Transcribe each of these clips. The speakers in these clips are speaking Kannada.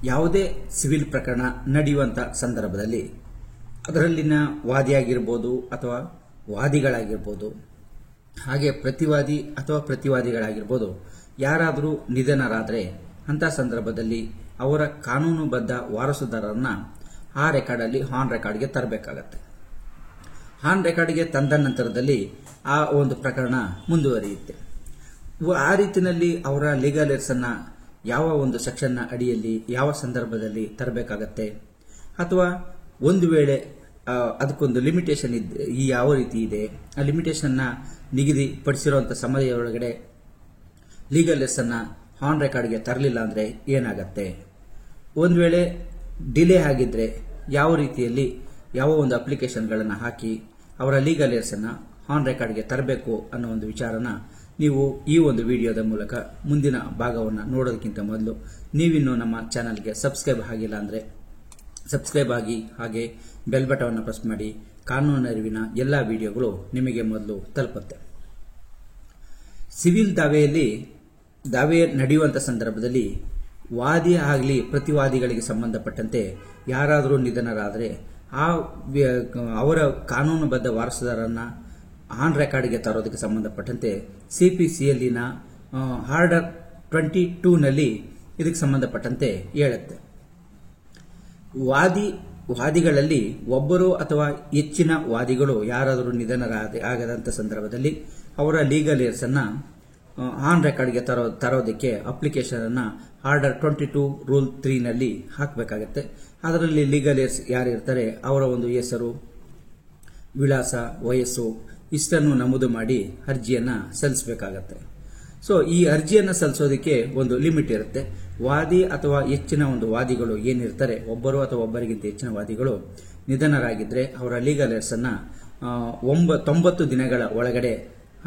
ಯಾವುದೇ ಸಿವಿಲ್ ಪ್ರಕರಣ ನಡೆಯುವಂತ ಸಂದರ್ಭದಲ್ಲಿ ಅದರಲ್ಲಿನ ವಾದಿಯಾಗಿರಬಹುದು ಅಥವಾ ವಾದಿಗಳಾಗಿರಬಹುದು, ಹಾಗೆ ಪ್ರತಿವಾದಿ ಅಥವಾ ಪ್ರತಿವಾದಿಗಳಾಗಿರಬಹುದು, ಯಾರಾದರೂ ನಿಧನರಾದರೆ ಅಂತ ಸಂದರ್ಭದಲ್ಲಿ ಅವರ ಕಾನೂನುಬದ್ಧ ವಾರಸುದಾರರನ್ನ ಆ ರೆಕಾರ್ಡಲ್ಲಿ ಆನ್ ರೆಕಾರ್ಡ್ಗೆ ತರಬೇಕಾಗತ್ತೆ. ಆನ್ ರೆಕಾರ್ಡ್ಗೆ ತಂದ ನಂತರದಲ್ಲಿ ಆ ಒಂದು ಪ್ರಕರಣ ಮುಂದುವರಿಯುತ್ತೆ. ಆ ರೀತಿಯಲ್ಲಿ ಅವರ ಲೀಗಲ್ ಏರ್ಸ್ ಅನ್ನ ಯಾವ ಒಂದು ಸೆಕ್ಷನ್ನ ಅಡಿಯಲ್ಲಿ ಯಾವ ಸಂದರ್ಭದಲ್ಲಿ ತರಬೇಕಾಗತ್ತೆ, ಅಥವಾ ಒಂದು ವೇಳೆ ಅದಕ್ಕೊಂದು ಲಿಮಿಟೇಷನ್ ಯಾವ ರೀತಿ ಇದೆ, ಆ ಲಿಮಿಟೇಷನ್ನ ನಿಗದಿಪಡಿಸಿರುವಂತಹ ಸಮಯದೊಳಗಡೆ ಲೀಗಲ್ ಏರ್ಸ್ ಅನ್ನ ಆನ್ ರೆಕಾರ್ಡ್ಗೆ ತರಲಿಲ್ಲ ಅಂದ್ರೆ ಏನಾಗತ್ತೆ, ಒಂದು ವೇಳೆ ಡಿಲೇ ಆಗಿದ್ರೆ ಯಾವ ರೀತಿಯಲ್ಲಿ ಯಾವ ಒಂದು ಅಪ್ಲಿಕೇಶನ್ಗಳನ್ನು ಹಾಕಿ ಅವರ ಲೀಗಲ್ ಏರ್ಸ್ ಅನ್ನ ಆನ್ ರೆಕಾರ್ಡ್ಗೆ ತರಬೇಕು ಅನ್ನೋ ಒಂದು ವಿಚಾರನ ನೀವು ಈ ಒಂದು ವಿಡಿಯೋದ ಮೂಲಕ ಮುಂದಿನ ಭಾಗವನ್ನು ನೋಡೋದಕ್ಕಿಂತ ಮೊದಲು ನೀವಿನ್ನೂ ನಮ್ಮ ಚಾನಲ್ಗೆ ಸಬ್ಸ್ಕ್ರೈಬ್ ಆಗಿಲ್ಲ ಅಂದ್ರೆ ಸಬ್ಸ್ಕ್ರೈಬ್ ಆಗಿ, ಹಾಗೆ ಬೆಲ್ ಬಟನ್ ಪ್ರೆಸ್ ಮಾಡಿ. ಕಾನೂನು ಅರಿವಿನ ಎಲ್ಲ ವಿಡಿಯೋಗಳು ನಿಮಗೆ ಮೊದಲು ತಲುಪುತ್ತೆ. ಸಿವಿಲ್ ದಾವೆ ನಡೆಯುವಂತ ಸಂದರ್ಭದಲ್ಲಿ ವಾದಿ ಆಗಲಿ ಪ್ರತಿವಾದಿಗಳಿಗೆ ಸಂಬಂಧಪಟ್ಟಂತೆ ಯಾರಾದರೂ ನಿಧನರಾದರೆ ಅವರ ಕಾನೂನುಬದ್ಧ ವಾರಸುದಾರರನ್ನ ಆನ್ ರೆಕಾರ್ಡ್ಗೆ ತರೋದಕ್ಕೆ ಸಂಬಂಧಪಟ್ಟಂತೆ ಸಿಪಿಸಿಎಲ್ನ ಆರ್ಡರ್ 22ನಲ್ಲಿ ಇದಕ್ಕೆ ಸಂಬಂಧಪಟ್ಟಂತೆ ಹೇಳುತ್ತೆ. ವಾದಿಗಳಲ್ಲಿ ಒಬ್ಬರು ಅಥವಾ ಹೆಚ್ಚಿನ ವಾದಿಗಳು ಯಾರಾದರೂ ಆಗದಂತ ಸಂದರ್ಭದಲ್ಲಿ ಅವರ ಲೀಗಲ್ ಏರ್ಸ್ ಅನ್ನ ಆನ್ ರೆಕಾರ್ಡ್ಗೆ ತರೋದಕ್ಕೆ ಅಪ್ಲಿಕೇಶನ್ ಅನ್ನ ಆರ್ಡರ್ 22 ರೂಲ್ 3ನಲ್ಲಿ ಹಾಕಬೇಕಾಗತ್ತೆ. ಅದರಲ್ಲಿ ಲೀಗಲ್ ಏರ್ಸ್ ಯಾರು ಇರ್ತಾರೆ ಅವರ ಒಂದು ಹೆಸರು, ವಿಳಾಸ, ವಯಸ್ಸು ಇಷ್ಟನ್ನು ನಮೂದು ಮಾಡಿ ಅರ್ಜಿಯನ್ನ ಸಲ್ಲಿಸಬೇಕಾಗತ್ತೆ. ಸೊ ಈ ಅರ್ಜಿಯನ್ನ ಸಲ್ಲಿಸೋದಕ್ಕೆ ಒಂದು ಲಿಮಿಟ್ ಇರುತ್ತೆ. ವಾದಿ ಅಥವಾ ಹೆಚ್ಚಿನ ಒಂದು ವಾದಿಗಳು ಏನಿರ್ತಾರೆ, ಒಬ್ಬರು ಅಥವಾ ಒಬ್ಬರಿಗಿಂತ ಹೆಚ್ಚಿನ ವಾದಿಗಳು ನಿಧನರಾಗಿದ್ರೆ ಅವರ ಲೀಗಲ್ ಏರ್ಸ್ ಅನ್ನ 90 ದಿನಗಳ ಒಳಗಡೆ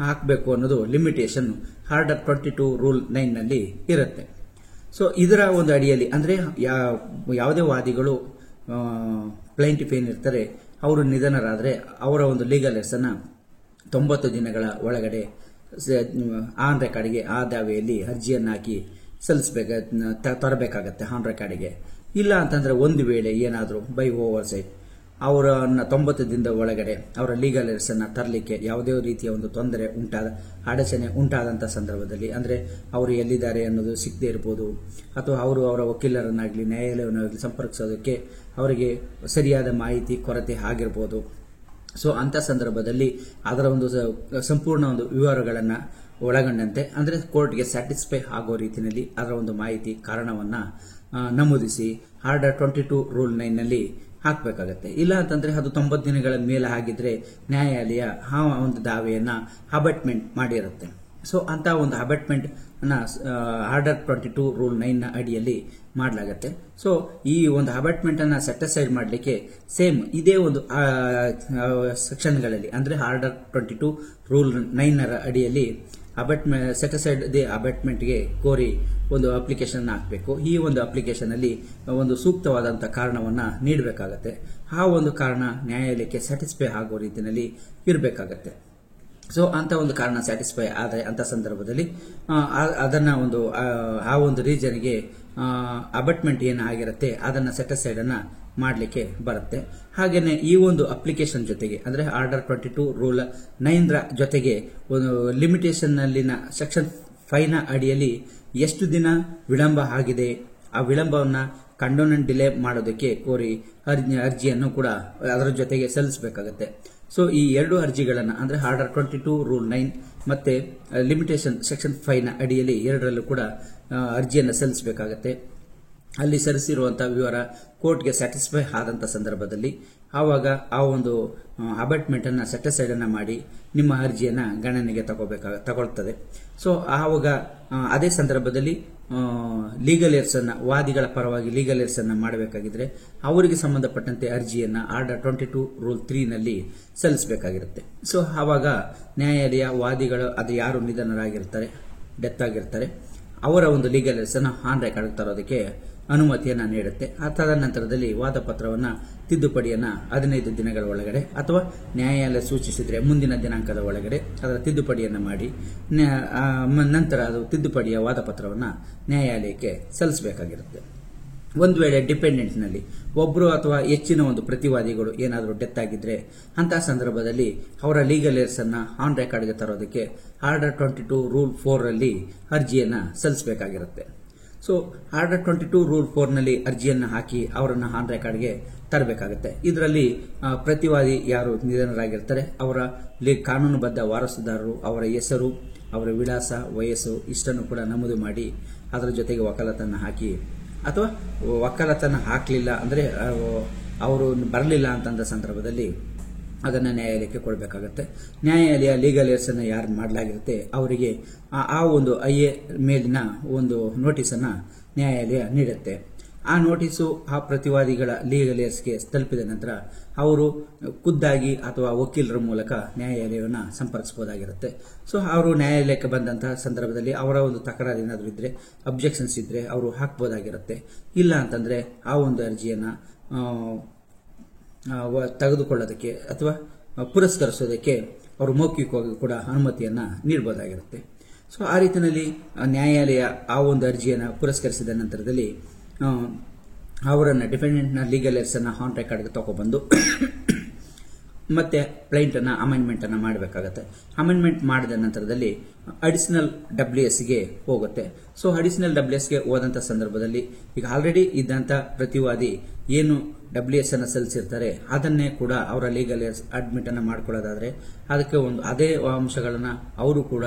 ಹಾಕಬೇಕು ಅನ್ನೋದು ಲಿಮಿಟೇಷನ್ ಆರ್ಡರ್ 22 ರೂಲ್ 9ನಲ್ಲಿ ಇರುತ್ತೆ. ಸೊ ಇದರ ಒಂದು ಅಡಿಯಲ್ಲಿ ಅಂದ್ರೆ ಯಾವುದೇ ವಾದಿಗಳು ಪ್ಲೈಂಟಿಫ್ ಏನಿರ್ತಾರೆ ಅವರು ನಿಧನರಾದರೆ ಅವರ ಒಂದು ಲೀಗಲ್ ಏರ್ಸ್ ಅನ್ನ 90 ದಿನಗಳ ಒಳಗಡೆ ಆನ್ ರೆಕಾರ್ಡ್ಗೆ ಆ ದಾವೆಯಲ್ಲಿ ಅರ್ಜಿಯನ್ನು ಹಾಕಿ ತರಬೇಕಾಗತ್ತೆ ಆನ್ ರೆಕಾರ್ಡ್ಗೆ. ಇಲ್ಲ ಅಂತಂದ್ರೆ ಒಂದು ವೇಳೆ ಏನಾದರೂ ಬೈ ಓವರ್ ಸೈಟ್ ಅವರನ್ನ 90 ದಿನದ ಒಳಗಡೆ ಅವರ ಲೀಗಲ್ ಏರ್ಸ್ ಅನ್ನ ತರಲಿಕ್ಕೆ ಯಾವುದೇ ರೀತಿಯ ಒಂದು ತೊಂದರೆ ಅಡಚಣೆ ಉಂಟಾದಂತ ಸಂದರ್ಭದಲ್ಲಿ, ಅಂದ್ರೆ ಅವರು ಎಲ್ಲಿದ್ದಾರೆ ಅನ್ನೋದು ಸಿಗದೇ ಇರಬಹುದು, ಅಥವಾ ಅವರು ಅವರ ವಕೀಲರನ್ನಾಗಲಿ ನ್ಯಾಯಾಲಯವನ್ನಾಗಲಿ ಸಂಪರ್ಕಿಸೋದಕ್ಕೆ ಅವರಿಗೆ ಸರಿಯಾದ ಮಾಹಿತಿ ಕೊರತೆ ಆಗಿರಬಹುದು. ಸೊ ಅಂತ ಸಂದರ್ಭದಲ್ಲಿ ಅದರ ಒಂದು ಸಂಪೂರ್ಣ ಒಂದು ವಿವರಗಳನ್ನ ಒಳಗೊಂಡಂತೆ ಅಂದ್ರೆ ಕೋರ್ಟ್ಗೆ ಸ್ಯಾಟಿಸ್ಫೈ ಆಗೋ ರೀತಿಯಲ್ಲಿ ಅದರ ಒಂದು ಮಾಹಿತಿ ಕಾರಣವನ್ನ ನಮೂದಿಸಿ ಆರ್ಡರ್ 22 ರೂಲ್ 9ನಲ್ಲಿ ಹಾಕಬೇಕಾಗತ್ತೆ. ಇಲ್ಲ ಅಂತಂದ್ರೆ ಅದು 90 ದಿನಗಳ ಮೇಲೆ ಆಗಿದ್ರೆ ನ್ಯಾಯಾಲಯ ಆ ಒಂದು ದಾವೆಯನ್ನ ಅಬಟ್ಮೆಂಟ್ ಮಾಡಿರುತ್ತೆ. ಸೊ ಅಂತ ಒಂದು ಅಬಟ್ಮೆಂಟ್ ಅನ್ನ ಆರ್ಡರ್ 22 ರೂಲ್ 9ನ ಅಡಿಯಲ್ಲಿ ಮಾಡಲಾಗತ್ತೆ. ಸೊ ಈ ಒಂದು ಅಬಟ್ಮೆಂಟ್ ಅನ್ನ ಸೆಟಿಸ್ಫೈಡ್ ಮಾಡಲಿಕ್ಕೆ ಸೇಮ್ ಇದೇ ಒಂದು ಸೆಕ್ಷನ್ಗಳಲ್ಲಿ ಅಂದ್ರೆ ಆರ್ಡರ್ 22 ರೂಲ್ 9ರ ಅಡಿಯಲ್ಲಿ ಸೆಟಿಸ್ಫೈಡ್ ಅಬಟ್ಮೆಂಟ್ಗೆ ಕೋರಿ ಒಂದು ಅಪ್ಲಿಕೇಶನ್ ಹಾಕಬೇಕು. ಈ ಒಂದು ಅಪ್ಲಿಕೇಶನ್ ಅಲ್ಲಿ ಒಂದು ಸೂಕ್ತವಾದಂತಹ ಕಾರಣವನ್ನ ನೀಡಬೇಕಾಗತ್ತೆ. ಆ ಒಂದು ಕಾರಣ ನ್ಯಾಯಾಲಯಕ್ಕೆ ಸ್ಯಾಟಿಸ್ಫೈ ಆಗೋ ರೀತಿಯಲ್ಲಿ ಇರಬೇಕಾಗತ್ತೆ. ಸೊ ಅಂತ ಒಂದು ಕಾರಣ ಸ್ಯಾಟಿಸ್ಫೈ ಆದರೆ ಅಂತ ಸಂದರ್ಭದಲ್ಲಿ ಅದನ್ನ ಆ ಒಂದು ರೀಜನ್ಗೆ ಅಬಟ್ಮೆಂಟ್ ಏನಾಗಿರುತ್ತೆ ಅದನ್ನ ಸೆಟಿಸ್ಫೈಡ್ ಅನ್ನ ಮಾಡಲಿಕ್ಕೆ ಬರುತ್ತೆ. ಹಾಗೇನೆ ಈ ಒಂದು ಅಪ್ಲಿಕೇಶನ್ ಜೊತೆಗೆ ಅಂದ್ರೆ ಆರ್ಡರ್ 22 ರೂಲ್ 9ರ ಜೊತೆಗೆ ಒಂದು ಲಿಮಿಟೇಷನ್ ನಲ್ಲಿನ ಸೆಕ್ಷನ್ 5ನ ಅಡಿಯಲ್ಲಿ ಎಷ್ಟು ದಿನ ವಿಳಂಬ ಆಗಿದೆ ಆ ವಿಳಂಬವನ್ನ ಕಂಡೋನೆಂಟ್ ಡಿಲೇ ಮಾಡೋದಕ್ಕೆ ಕೋರಿ ಅರ್ಜಿಯನ್ನು ಕೂಡ ಅದರ ಜೊತೆಗೆ ಸಲ್ಲಿಸಬೇಕಾಗುತ್ತೆ. ಸೊ ಈ ಎರಡು ಅರ್ಜಿಗಳನ್ನ ಅಂದ್ರೆ ಆರ್ಡರ್ 22 ರೂಲ್ 9 ಮತ್ತೆ ಲಿಮಿಟೇಷನ್ ಸೆಕ್ಷನ್ 5ನ ಅಡಿಯಲ್ಲಿ ಎರಡರಲ್ಲೂ ಕೂಡ ಅರ್ಜಿಯನ್ನು ಸಲ್ಲಿಸಬೇಕಾಗತ್ತೆ. ಅಲ್ಲಿ ಸಲ್ಲಿಸಿರುವಂತಹ ವಿವರ ಕೋರ್ಟ್ಗೆ ಸ್ಯಾಟಿಸ್ಫೈ ಆದಂತ ಸಂದರ್ಭದಲ್ಲಿ ಆವಾಗ ಆ ಒಂದು ಅಬಟ್ಮೆಂಟ್ ಅನ್ನ ಸೆಟಿಸ್ಫೈಡ್ ಅನ್ನ ಮಾಡಿ ನಿಮ್ಮ ಅರ್ಜಿಯನ್ನ ಗಣನೆಗೆ ತಗೊಳ್ತದೆ. ಸೊ ಆವಾಗ ಅದೇ ಸಂದರ್ಭದಲ್ಲಿ ಲೀಗಲ್ ಏರ್ಸ್ ಅನ್ನ ವಾದಿಗಳ ಪರವಾಗಿ ಲೀಗಲ್ ಏರ್ಸ್ ಅನ್ನ ಮಾಡಬೇಕಾಗಿದ್ರೆ ಅವರಿಗೆ ಸಂಬಂಧಪಟ್ಟಂತೆ ಅರ್ಜಿಯನ್ನ ಆರ್ಡರ್ 22 ರೂಲ್ 3ನಲ್ಲಿ ಸಲ್ಲಿಸಬೇಕಾಗಿರುತ್ತೆ. ಸೊ ಆವಾಗ ನ್ಯಾಯಾಲಯ ವಾದಿಗಳು ಅದು ಯಾರು ನಿಧನರಾಗಿರ್ತಾರೆ, ಡೆತ್ ಆಗಿರ್ತಾರೆ, ಅವರ ಒಂದು ಲೀಗಲ್ ಏರ್ಸ್ ಅನ್ನ ಆನ್ ರೆಕಾರ್ಡ್ ತರೋದಕ್ಕೆ ಅನುಮತಿಯನ್ನ ನೀಡುತ್ತೆ. ಅದಾದ ನಂತರದಲ್ಲಿ ವಾದ ಪತ್ರವನ್ನ ತಿದ್ದುಪಡಿಯನ್ನ 15 ದಿನಗಳ ಒಳಗಡೆ ಅಥವಾ ನ್ಯಾಯಾಲಯ ಸೂಚಿಸಿದ್ರೆ ಮುಂದಿನ ದಿನಾಂಕದ ಒಳಗಡೆ ಅದರ ತಿದ್ದುಪಡಿಯನ್ನ ಮಾಡಿ ನಂತರ ಅದು ತಿದ್ದುಪಡಿಯ ವಾದ ಪತ್ರವನ್ನ ನ್ಯಾಯಾಲಯಕ್ಕೆ ಸಲ್ಲಿಸಬೇಕಾಗಿರುತ್ತೆ. ಒಂದು ವೇಳೆ ಡಿಪೆಂಡೆಂಟ್ನಲ್ಲಿ ಒಬ್ಬರು ಅಥವಾ ಹೆಚ್ಚಿನ ಒಂದು ಪ್ರತಿವಾದಿಗಳು ಏನಾದರೂ ಡೆತ್ ಆಗಿದ್ರೆ ಅಂತಹ ಸಂದರ್ಭದಲ್ಲಿ ಅವರ ಲೀಗಲ್ ಏರ್ಸ್ ಅನ್ನ ಆನ್ ರೆಕಾರ್ಡ್ಗೆ ತರೋದಕ್ಕೆ ಆರ್ಡರ್ 22 ರೂಲ್ 4 ರಲ್ಲಿ ಅರ್ಜಿಯನ್ನ ಸಲ್ಲಿಸಬೇಕಾಗಿರುತ್ತೆ. ಸೊ ಆರ್ಡರ್ 22 ರೂಲ್ 4 ನಲ್ಲಿ ಅರ್ಜಿಯನ್ನ ಹಾಕಿ ಅವರನ್ನ ಆನ್ ರೆಕಾರ್ಡ್ಗೆ ತರಬೇಕಾಗುತ್ತೆ. ಇದರಲ್ಲಿ ಪ್ರತಿವಾದಿ ಯಾರು ನಿಧನರಾಗಿರ್ತಾರೆ ಅವರ ಕಾನೂನುಬದ್ಧ ವಾರಸುದಾರರು, ಅವರ ಹೆಸರು, ಅವರ ವಿಳಾಸ, ವಯಸ್ಸು ಇಷ್ಟನ್ನು ಕೂಡ ನಮೂದು ಮಾಡಿ ಅದರ ಜೊತೆಗೆ ವಕಾಲತನ್ನು ಹಾಕಿ, ಅಥವಾ ವಕಾಲತನ್ನು ಹಾಕಲಿಲ್ಲ ಅಂದರೆ ಅವರು ಬರಲಿಲ್ಲ ಅಂತಂದ ಸಂದರ್ಭದಲ್ಲಿ ಅದನ್ನು ನ್ಯಾಯಾಲಯಕ್ಕೆ ಕೊಡಬೇಕಾಗುತ್ತೆ. ನ್ಯಾಯಾಲಯ ಲೀಗಲ್ ಏರ್ಸ್ ಅನ್ನು ಯಾರು ಮಾಡಲಾಗಿರುತ್ತೆ ಅವರಿಗೆ ಆ ಒಂದು IA ಮೇಲಿನ ಒಂದು ನೋಟಿಸನ್ನು ನ್ಯಾಯಾಲಯ ನೀಡುತ್ತೆ. ಆ ನೋಟಿಸು ಆ ಪ್ರತಿವಾದಿಗಳ ಲೀಗಲ್ ಏರ್ಸ್ಗೆ ತಲುಪಿದ ನಂತರ ಅವರು ಖುದ್ದಾಗಿ ಅಥವಾ ವಕೀಲರ ಮೂಲಕ ನ್ಯಾಯಾಲಯವನ್ನು ಸಂಪರ್ಕಿಸಬಹುದಾಗಿರುತ್ತೆ. ಸೊ ಅವರು ನ್ಯಾಯಾಲಯಕ್ಕೆ ಬಂದಂತಹ ಸಂದರ್ಭದಲ್ಲಿ ಅವರ ಒಂದು ತಕರಾರು ಏನಾದರೂ ಇದ್ರೆ, ಅಬ್ಜೆಕ್ಷನ್ಸ್ ಇದ್ರೆ ಅವರು ಹಾಕಬಹುದಾಗಿರುತ್ತೆ. ಇಲ್ಲ ಅಂತಂದ್ರೆ ಆ ಒಂದು ಅರ್ಜಿಯನ್ನ ತೆಗೆದುಕೊಳ್ಳೋದಕ್ಕೆ ಅಥವಾ ಪುರಸ್ಕರಿಸೋದಕ್ಕೆ ಅವರು ಮೌಖಿಕವಾಗಿ ಕೂಡ ಅನುಮತಿಯನ್ನ ನೀಡಬಹುದಾಗಿರುತ್ತೆ. ಸೊ ಆ ರೀತಿಯಲ್ಲಿ ನ್ಯಾಯಾಲಯ ಆ ಒಂದು ಅರ್ಜಿಯನ್ನು ಪುರಸ್ಕರಿಸಿದ ನಂತರದಲ್ಲಿ ಅವರನ್ನ ಡಿಫೆಂಡೆಂಟ್ನ ಲೀಗಲ್ ಏರ್ಸ್ ಅನ್ನ ಆನ್ ರೆಕಾರ್ಡ್ಗೆ ತಗೊಬಂದು ಮತ್ತೆ ಕ್ಲೈಂಟ್ ಅನ್ನ ಅಮೆಂಡ್ಮೆಂಟ್ ಅನ್ನ ಮಾಡಬೇಕಾಗುತ್ತೆ. ಅಮೆಂಡ್ಮೆಂಟ್ ಮಾಡಿದ ನಂತರದಲ್ಲಿ ಅಡಿಷನಲ್ WSಗೆ ಹೋಗುತ್ತೆ. ಸೊ ಅಡಿಷನಲ್ WSಗೆ ಹೋದಂತ ಸಂದರ್ಭದಲ್ಲಿ ಈಗ ಆಲ್ರೆಡಿ ಇದ್ದಂತ ಪ್ರತಿವಾದಿ ಏನು WS ಅನ್ನ ಸಲ್ಲಿಸಿರ್ತಾರೆ ಅದನ್ನೇ ಕೂಡ ಅವರ ಲೀಗಲ್ ಏರ್ಸ್ ಅಡ್ಮಿಟ್ ಅನ್ನ ಮಾಡ್ಕೊಳ್ಳೋದಾದ್ರೆ ಅದಕ್ಕೆ ಒಂದು ಅದೇ ಅಂಶಗಳನ್ನ ಅವರು ಕೂಡ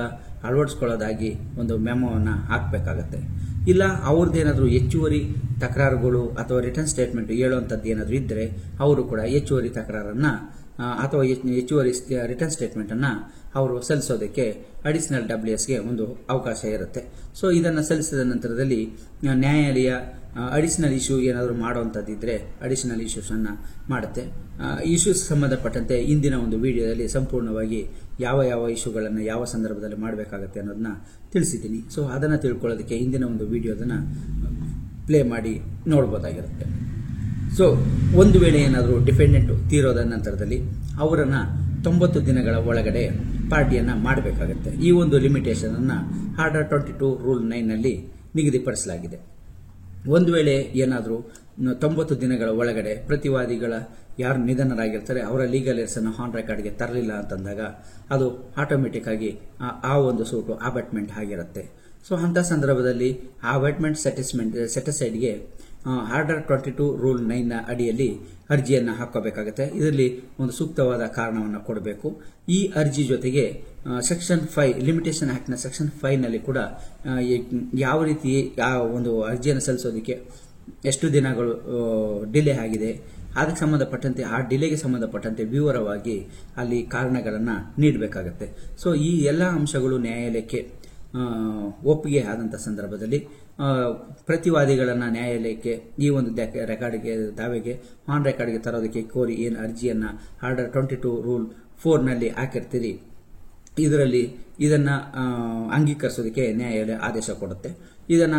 ಅಳವಡಿಸಿಕೊಳ್ಳೋದಾಗಿ ಒಂದು ಮೆಮೋವನ್ನ ಹಾಕಬೇಕಾಗತ್ತೆ. ಇಲ್ಲ ಅವ್ರದ್ದೇನಾದ್ರೂ ಹೆಚ್ಚುವರಿ ತಕರಾರುಗಳು ಅಥವಾ ರಿಟರ್ನ್ ಸ್ಟೇಟ್ಮೆಂಟ್ ಹೇಳುವಂತದ್ದು ಏನಾದರೂ ಇದ್ರೆ ಅವರು ಕೂಡ ಹೆಚ್ಚುವರಿ ತಕರಾರನ್ನ ಅಥವಾ ಹೆಚ್ಚುವರಿ ರಿಟರ್ನ್ ಸ್ಟೇಟ್ಮೆಂಟ್ ಅನ್ನ ಅವರು ಸಲ್ಲಿಸೋದಕ್ಕೆ ಅಡಿಷನಲ್ WSಗೆ ಒಂದು ಅವಕಾಶ ಇರುತ್ತೆ. ಸೊ ಇದನ್ನು ಸಲ್ಲಿಸಿದ ನಂತರದಲ್ಲಿ ನ್ಯಾಯಾಲಯ ಅಡಿಷನಲ್ ಇಶ್ಯೂ ಏನಾದರೂ ಮಾಡುವಂತದ್ದಿದ್ರೆ ಅಡಿಷನಲ್ ಇಶ್ಯೂಸ್ ಅನ್ನ ಮಾಡುತ್ತೆ. ಇಶ್ಯೂಸ್ ಸಂಬಂಧಪಟ್ಟಂತೆ ಇಂದಿನ ಒಂದು ವಿಡಿಯೋದಲ್ಲಿ ಸಂಪೂರ್ಣವಾಗಿ ಯಾವ ಯಾವ ಇಶ್ಯೂಗಳನ್ನು ಯಾವ ಸಂದರ್ಭದಲ್ಲಿ ಮಾಡಬೇಕಾಗುತ್ತೆ ಅನ್ನೋದನ್ನ ತಿಳಿಸಿದ್ದೀನಿ. ಸೊ ಅದನ್ನ ತಿಳ್ಕೊಳ್ಳೋದಕ್ಕೆ ಇಂದಿನ ಒಂದು ವಿಡಿಯೋದನ್ನ ಪ್ಲೇ ಮಾಡಿ ನೋಡಬಹುದಾಗಿರುತ್ತೆ. ಸೊ ಒಂದು ವೇಳೆ ಏನಾದರೂ ಡಿಫೆಂಡೆಂಟ್ ತೀರೋದ ನಂತರದಲ್ಲಿ ಅವರನ್ನ 90 ದಿನಗಳ ಒಳಗಡೆ ಪಾರ್ಟಿಯನ್ನ ಮಾಡಬೇಕಾಗುತ್ತೆ. ಈ ಒಂದು ಲಿಮಿಟೇಷನ್ ಅನ್ನ ಆರ್ಡರ್ 22 ರೂಲ್ 9 ನಲ್ಲಿ ನಿಗದಿಪಡಿಸಲಾಗಿದೆ. ಒಂದು ವೇಳೆ ಏನಾದರೂ 90 ದಿನಗಳ ಒಳಗಡೆ ಪ್ರತಿವಾದಿಗಳ ಯಾರು ನಿಧನರಾಗಿರ್ತಾರೆ ಅವರ ಲೀಗಲ್ ಏರ್ಸ್ ಅನ್ನು ಆನ್ ರೆಕಾರ್ಡ್ಗೆ ತರಲಿಲ್ಲ ಅಂತಂದಾಗ ಅದು ಆಟೋಮೆಟಿಕ್ ಆಗಿ ಆ ಒಂದು ಸೂಟು ಅಬಾಟ್ಮೆಂಟ್ ಆಗಿರುತ್ತೆ. ಸೊ ಅಂತ ಸಂದರ್ಭದಲ್ಲಿ ಆ ಅಬಾಟ್ಮೆಂಟ್ ಸೆಟಿಸ್ಫೈಡ್ಗೆ ಆರ್ಡರ್ 22 ರೂಲ್ 9 ನ ಅಡಿಯಲ್ಲಿ ಅರ್ಜಿಯನ್ನು ಹಾಕೋಬೇಕಾಗುತ್ತೆ. ಇದರಲ್ಲಿ ಒಂದು ಸೂಕ್ತವಾದ ಕಾರಣವನ್ನು ಕೊಡಬೇಕು. ಈ ಅರ್ಜಿ ಜೊತೆಗೆ ಸೆಕ್ಷನ್ 5 ಲಿಮಿಟೇಷನ್ ಆಕ್ಟ್ ನ ಸೆಕ್ಷನ್ 5 ನಲ್ಲಿ ಕೂಡ ಯಾವ ರೀತಿ ಆ ಒಂದು ಅರ್ಜಿಯನ್ನು ಸಲ್ಲಿಸೋದಕ್ಕೆ ಎಷ್ಟು ದಿನಗಳು ಡಿಲೇ ಆಗಿದೆ ಅದಕ್ಕೆ ಸಂಬಂಧಪಟ್ಟಂತೆ ಆ ಡಿಲೇಗೆ ಸಂಬಂಧಪಟ್ಟಂತೆ ವಿವರವಾಗಿ ಅಲ್ಲಿ ಕಾರಣಗಳನ್ನ ನೀಡಬೇಕಾಗುತ್ತೆ. ಸೊ ಈ ಎಲ್ಲಾ ಅಂಶಗಳು ನ್ಯಾಯಾಲಯಕ್ಕೆ ಒಪ್ಪಿಗೆ ಆದಂತ ಸಂದರ್ಭದಲ್ಲಿ ಪ್ರತಿವಾದಿಗಳನ್ನ ನ್ಯಾಯಾಲಯಕ್ಕೆ ಈ ಒಂದು ರೆಕಾರ್ಡ್ಗೆ ದಾವೆಗೆ ಆನ್ ರೆಕಾರ್ಡ್ಗೆ ತರೋದಕ್ಕೆ ಕೋರಿ ಏನು ಅರ್ಜಿಯನ್ನ ಆರ್ಡರ್ 22 ರೂಲ್ 4 ನಲ್ಲಿ ಹಾಕಿರ್ತೀರಿ ಇದನ್ನ ಅಂಗೀಕರಿಸೋದಕ್ಕೆ ನ್ಯಾಯಾಲಯ ಆದೇಶ ಕೊಡುತ್ತೆ. ಇದನ್ನ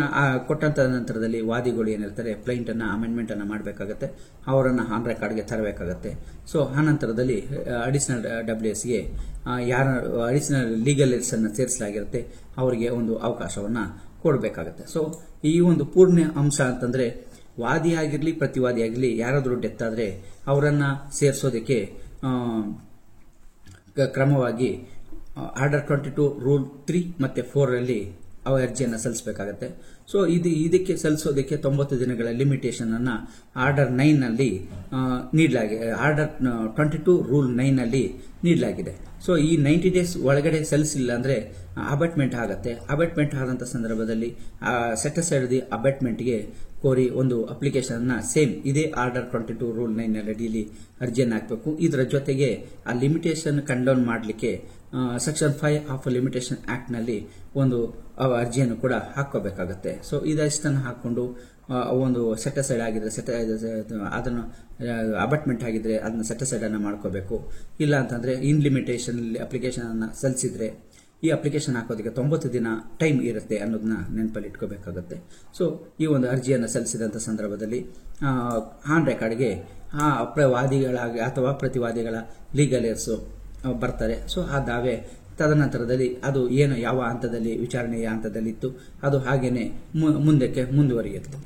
ಕೊಟ್ಟಂತ ನಂತರದಲ್ಲಿ ವಾದಿಗಳು ಏನಿರ್ತಾರೆ ಕ್ಲೈಂಟ್ ಅನ್ನ ಅಮೆಂಡ್ಮೆಂಟ್ ಅನ್ನ ಮಾಡಬೇಕಾಗುತ್ತೆ, ಅವರನ್ನ ಆನ್ ರೆಕಾರ್ಡ್ಗೆ ತರಬೇಕಾಗುತ್ತೆ. ಸೊ ಆ ನಂತರದಲ್ಲಿ ಅಡಿಷನಲ್ WSಗೆ ಯಾರ ಅಡಿಷನಲ್ ಲೀಗಲ್ ಏರ್ಸ್ ಅನ್ನ ಸೇರಿಸಲಾಗಿರುತ್ತೆ ಅವರಿಗೆ ಒಂದು ಅವಕಾಶವನ್ನ ಕೊಡಬೇಕಾಗುತ್ತೆ. ಸೊ ಈ ಒಂದು ಪೂರ್ಣ ಅಂಶ ಅಂತಂದ್ರೆ ವಾದಿ ಆಗಿರ್ಲಿ ಪ್ರತಿವಾದಿ ಆಗಿರ್ಲಿ ಯಾರಾದರೂ ಡೆತ್ ಆದ್ರೆ ಅವರನ್ನ ಸೇರಿಸೋದಕ್ಕೆ ಕ್ರಮವಾಗಿ ಆರ್ಡರ್ 22 ರೂಲ್ 3 ಮತ್ತೆ 4 ರಲ್ಲಿ ಅರ್ಜಿಯನ್ನು ಸಲ್ಲಿಸಬೇಕಾಗುತ್ತೆ. ಸೊ ಇದಕ್ಕೆ ಸಲ್ಲಿಸೋದಕ್ಕೆ 90 ದಿನಗಳ ಲಿಮಿಟೇಷನ್ ಅನ್ನ ಆರ್ಡರ್ 9 ನಲ್ಲಿ ನೀಡಲಾಗಿದೆ. ಆರ್ಡರ್ 22 ರೂಲ್ 9 ನಲ್ಲಿ ನೀಡಲಾಗಿದೆ. ಸೊ ಈ 90 ಡೇಸ್ ಒಳಗಡೆ ಸಲ್ಲಿಸಿಲ್ಲ ಅಂದ್ರೆ ಅಬಾಟ್ಮೆಂಟ್ ಆಗುತ್ತೆ. ಅಬಾಟ್ಮೆಂಟ್ ಆದಂತ ಸಂದರ್ಭದಲ್ಲಿ ಸೆಟ್ ಅಸೈಡ್ ದಿ ಅಬಾಟ್ಮೆಂಟ್ಗೆ ಕೋರಿ ಒಂದು ಅಪ್ಲಿಕೇಶನ್ ಅನ್ನ ಸೇಮ್ ಇದೇ ಆರ್ಡರ್ 22 ರೂಲ್ 9 ನಲ್ಲಿ ಅಡಿಯಲ್ಲಿ ಅರ್ಜಿಯನ್ನು ಹಾಕಬೇಕು. ಇದರ ಜೊತೆಗೆ ಆ ಲಿಮಿಟೇಷನ್ ಕಂಡೌನ್ ಮಾಡಲಿಕ್ಕೆ ಸೆಕ್ಷನ್ 5 ಆಫ್ ಲಿಮಿಟೇಷನ್ ಆಕ್ಟ್ ನಲ್ಲಿ ಒಂದು ಅರ್ಜಿಯನ್ನು ಕೂಡ ಹಾಕೋಬೇಕಾಗುತ್ತೆ. ಸೊ ಇದಷ್ಟನ್ನು ಹಾಕೊಂಡು ಒಂದು ಸೆಟ್ ಅಸೈಡ್ ಆಗಿದ್ರೆ ಅದನ್ನು ಅಬಾಟ್ಮೆಂಟ್ ಆಗಿದ್ರೆ ಅದನ್ನ ಸೆಟ್ ಅಸೈಡ್ ಅನ್ನ ಮಾಡ್ಕೋಬೇಕು. ಇಲ್ಲ ಅಂತಂದ್ರೆ ಇನ್ ಲಿಮಿಟೇಷನ್ ಅಪ್ಲಿಕೇಶನ್ ಅನ್ನ ಸಲ್ಲಿಸಿದ್ರೆ ಈ ಅಪ್ಲಿಕೇಶನ್ ಹಾಕೋದಕ್ಕೆ 90 ದಿನ ಟೈಮ್ ಇರುತ್ತೆ ಅನ್ನೋದನ್ನ ನೆನಪಲ್ಲಿ ಇಟ್ಕೋಬೇಕಾಗುತ್ತೆ. ಸೊ ಈ ಒಂದು ಅರ್ಜಿಯನ್ನು ಸಲ್ಲಿಸಿದಂತ ಸಂದರ್ಭದಲ್ಲಿ ಆನ್ ರೆಕಾರ್ಡ್ಗೆ ವಾದಿಗಳಾಗಿ ಅಥವಾ ಪ್ರತಿವಾದಿಗಳ ಲೀಗಲ್ ಏರ್ಸ್ ಬರ್ತಾರೆ. ಸೊ ಆ ದಾವೆ ತದನಂತರದಲ್ಲಿ ಅದು ಏನು ಯಾವ ಹಂತದಲ್ಲಿ ವಿಚಾರಣೆಯ ಹಂತದಲ್ಲಿತ್ತು ಅದು ಹಾಗೇನೆ ಮುಂದಕ್ಕೆ ಮುಂದುವರಿಯುತ್ತೆ.